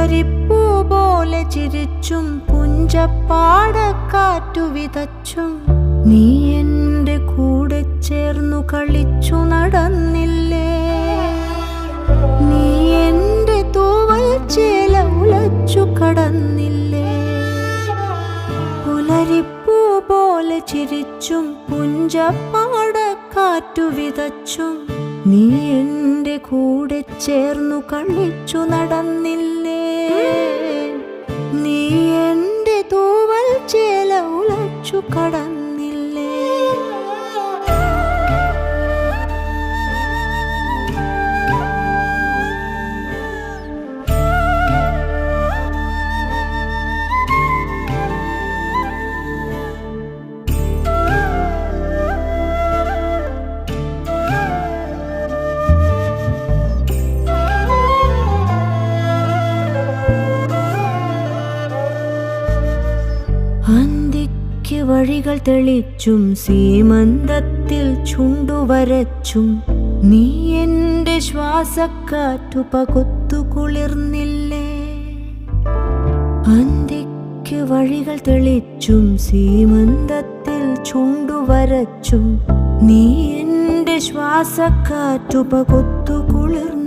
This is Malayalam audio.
പുലരിപ്പൂ പോലെ ചിരിച്ചും പുഞ്ചപ്പാടക്കാറ്റു വിതച്ചും നീ എൻ്റെ കൂടെ ചേർന്നു കളിച്ചു നടന്നില്ലേ. നീ എൻ്റെ തൂവൽ ചേല ഉലച്ചു കടന്നില്ലേ. പുലരിപ്പൂ പോലെ ചിരിച്ചും പുഞ്ചപ്പാടക്കാറ്റു വിതച്ചും നീ എൻ്റെ കൂടെ ചേർന്നു കളിച്ചു നടന്നില്ലേ. നീ എൻ്റെ തൂവൽ ചേല ഉലച്ചു കടന്നില്ലേ. അന്തിക്ക് വഴികൾ തെളിച്ചും സീമന്തത്തിൽ ചുണ്ടുവരച്ചും നീ എൻ്റെ ശ്വാസക്കാറ്റു പകുത്തു കുളിർന്നില്ലേ. അന്തിക്ക് വഴികൾ തെളിച്ചും സീമന്തത്തിൽ ചുണ്ടുവരച്ചും നീ എൻ്റെ ശ്വാസക്കാറ്റു പകുത്തു കുളിർന്നില്ലേ.